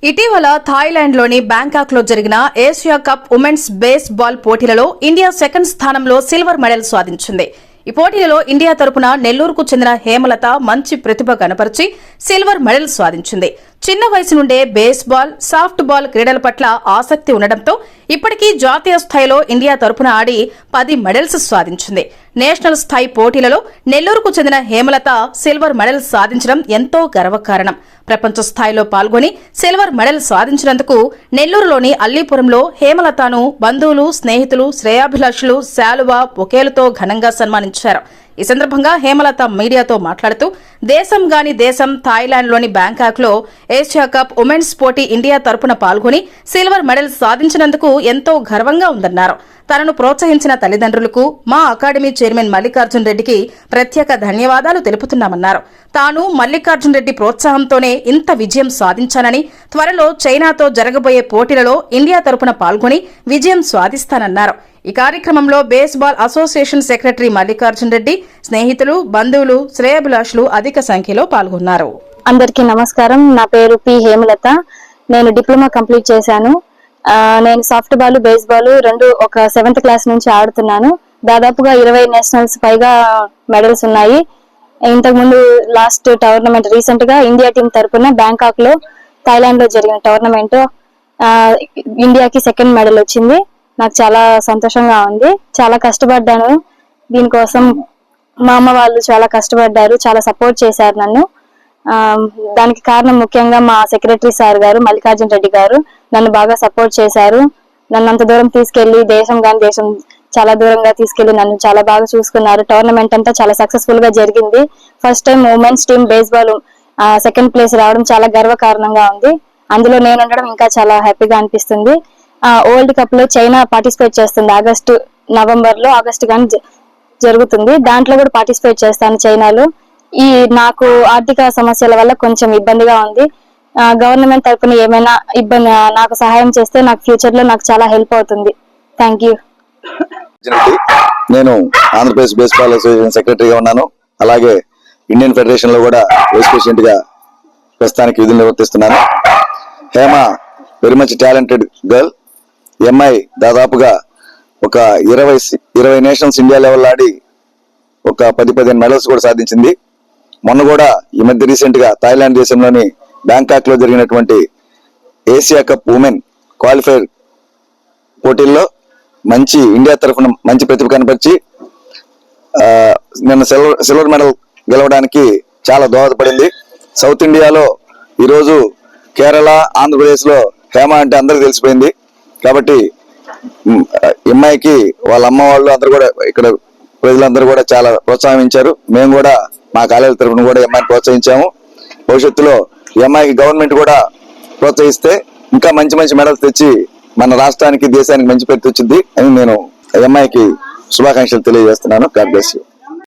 ఇటీవల థాయిలాండ్లోని బ్యాంకాక్లో జరిగిన Asia cup women's base ball పోటీలలో ఇండియా సెకండ్ స్థానంలో సిల్వర్ మెడల్ సాధించింది. ఈ పోటీలలో ఇండియా తరపున నెల్లూరుకు చెందిన హేమలత మంచి ప్రతిభ కనపరిచి సిల్వర్ మెడల్ సాధించింది. చిన్న వయసు నుండే బేస్బాల్, సాఫ్ట్ బాల్ క్రీడల పట్ల ఆసక్తి ఉండడంతో ఇప్పటికీ జాతీయ స్థాయిలో ఇండియా తరపున ఆడి 10 మెడల్స్ సాధించింది. నేషనల్ స్థాయి పోటీలలో నెల్లూరుకు చెందిన హేమలత సిల్వర్ మెడల్ సాధించడం ఎంతో గర్వకారణం. ప్రపంచ స్థాయిలో పాల్గొని సిల్వర్ మెడల్ సాధించినందుకు నెల్లూరులోని అల్లీపురంలో హేమలతను బంధువులు, స్నేహితులు, శ్రేయాభిలాషులు శాలువా, బొకేలతో ఘనంగా సన్మానించారు. ఈ సందర్భంగా హేమలత మీడియాతో మాట్లాడుతూ దేశం థాయిలాండ్లోని బ్యాంకాక్లో ఏషియా కప్ ఉమెన్స్ పోటీ ఇండియా తరపున పాల్గొని సిల్వర్ మెడల్ సాధించినందుకు ఎంతో గర్వంగా ఉందన్నారు. తనను ప్రోత్సహించిన తల్లిదండ్రులకు, మా అకాడమీ చైర్మన్ మల్లికార్జున్ రెడ్డికి ప్రత్యేక ధన్యవాదాలు తెలుపుతున్నామన్నారు. తాను మల్లికార్జున్ రెడ్డి ప్రోత్సాహంతోనే ఇంత విజయం సాధించానని, త్వరలో చైనాతో జరగబోయే పోటీలలో ఇండియా తరపున పాల్గొని విజయం సాధిస్తానన్నారు. ఈ కార్యక్రమంలో baseball association secretary Mallikarjun Reddy, స్నేహితులు, బంధువులు, శ్రేయాభిలాషులు అధిక సంఖ్యలో పాల్గొన్నారు. అందరికీ నమస్కారం. నా పేరు పి హేమలత. నేను డిప్లొమా కంప్లీట్ చేశాను. నేను సాఫ్ట్ బాల్, బేస్బాల్ రెండు ఒక 7th క్లాస్ నుంచి ఆడుతున్నాను. దాదాపుగా 20 నేషనల్స్ పైగా మెడల్స్ ఉన్నాయి. ఇంతకుముందు లాస్ట్ టోర్నమెంట్ రీసెంట్ గా ఇండియా టీం తరపున బ్యాంకాక్ లో థాయిలాండ్ లో జరిగిన టోర్నమెంట్ ఇండియాకి 2nd మెడల్ వచ్చింది. నాకు చాలా సంతోషంగా ఉంది. చాలా కష్టపడ్డాను దీనికోసం. మా అమ్మ వాళ్ళు చాలా కష్టపడ్డారు, చాలా సపోర్ట్ చేశారు నన్ను. దానికి కారణం ముఖ్యంగా మా సెక్రటరీ సార్ గారు, మల్లికార్జున్ రెడ్డి గారు నన్ను బాగా సపోర్ట్ చేశారు. నన్ను అంత దూరం తీసుకెళ్లి దేశం చాలా దూరంగా తీసుకెళ్లి నన్ను చాలా బాగా చూసుకున్నారు. టోర్నమెంట్ అంతా చాలా సక్సెస్ఫుల్ గా జరిగింది. First time women's team baseball 2nd place రావడం చాలా గర్వకారణంగా ఉంది. అందులో నేను ఉండడం ఇంకా చాలా హ్యాపీగా అనిపిస్తుంది. వరల్డ్ కప్ లో చైనా పార్టిసిపేట్ చేస్తుంది. ఆగస్ట్ కానీ జరుగుతుంది. దాంట్లో కూడా పార్టిసిపేట్ చేస్తాను చైనాలో. నాకు ఆర్థిక సమస్యల వల్ల కొంచెం ఇబ్బందిగా ఉంది. గవర్నమెంట్ తరపున ఏమైనా ఇబ్బంది నాకు సహాయం చేస్తే నాకు ఫ్యూచర్ లో నాకు చాలా హెల్ప్ అవుతుంది. Thank you. నేను ఆంధ్రప్రదేశ్ బేస్బాల్ అసోసియేషన్ సెక్రటరీగా ఉన్నాను. అలాగే ఇండియన్ ఫెడరేషన్ లో కూడా వైస్ ప్రెసిడెంట్ గా ప్రస్తుతానికి విధులు నిర్వర్తిస్తున్నాను. Hema very much talented girl. ఎంఐ దాదాపుగా ఒక 20 నేషనల్స్ ఇండియా లెవెల్ ఆడి ఒక 10-15 మెడల్స్ కూడా సాధించింది. మొన్న కూడా ఈ మధ్య రీసెంట్ గా థాయిలాండ్ దేశంలోని బ్యాంకాక్ లో జరిగినటువంటి ఏషియా కప్ ఉమెన్ క్వాలిఫైర్ పోటీల్లో మంచి ఇండియా తరఫున మంచి ప్రతిభ కనపరిచి నిన్న సిల్వర్ మెడల్ గెలవడానికి చాలా దోహదపడింది. సౌత్ ఇండియాలో ఈరోజు కేరళ, ఆంధ్రప్రదేశ్ లో హేమ అంటే అందరికి తెలిసిపోయింది. కాబట్టి అమ్మాయికి వాళ్ళ అమ్మ వాళ్ళు అందరూ కూడా ఇక్కడ ప్రజలందరూ కూడా చాలా ప్రోత్సాహించారు. మేము కూడా మా కాలేజీ తరఫున కూడా అమ్మాయిని ప్రోత్సహించాము. భవిష్యత్తులో ఈ అమ్మాయికి గవర్నమెంట్ కూడా ప్రోత్సహిస్తే ఇంకా మంచి మంచి మెడల్స్ తెచ్చి మన రాష్ట్రానికి, దేశానికి మంచి పేరు తెచ్చింది అని నేను అమ్మాయికి శుభాకాంక్షలు తెలియజేస్తున్నాను. God bless you.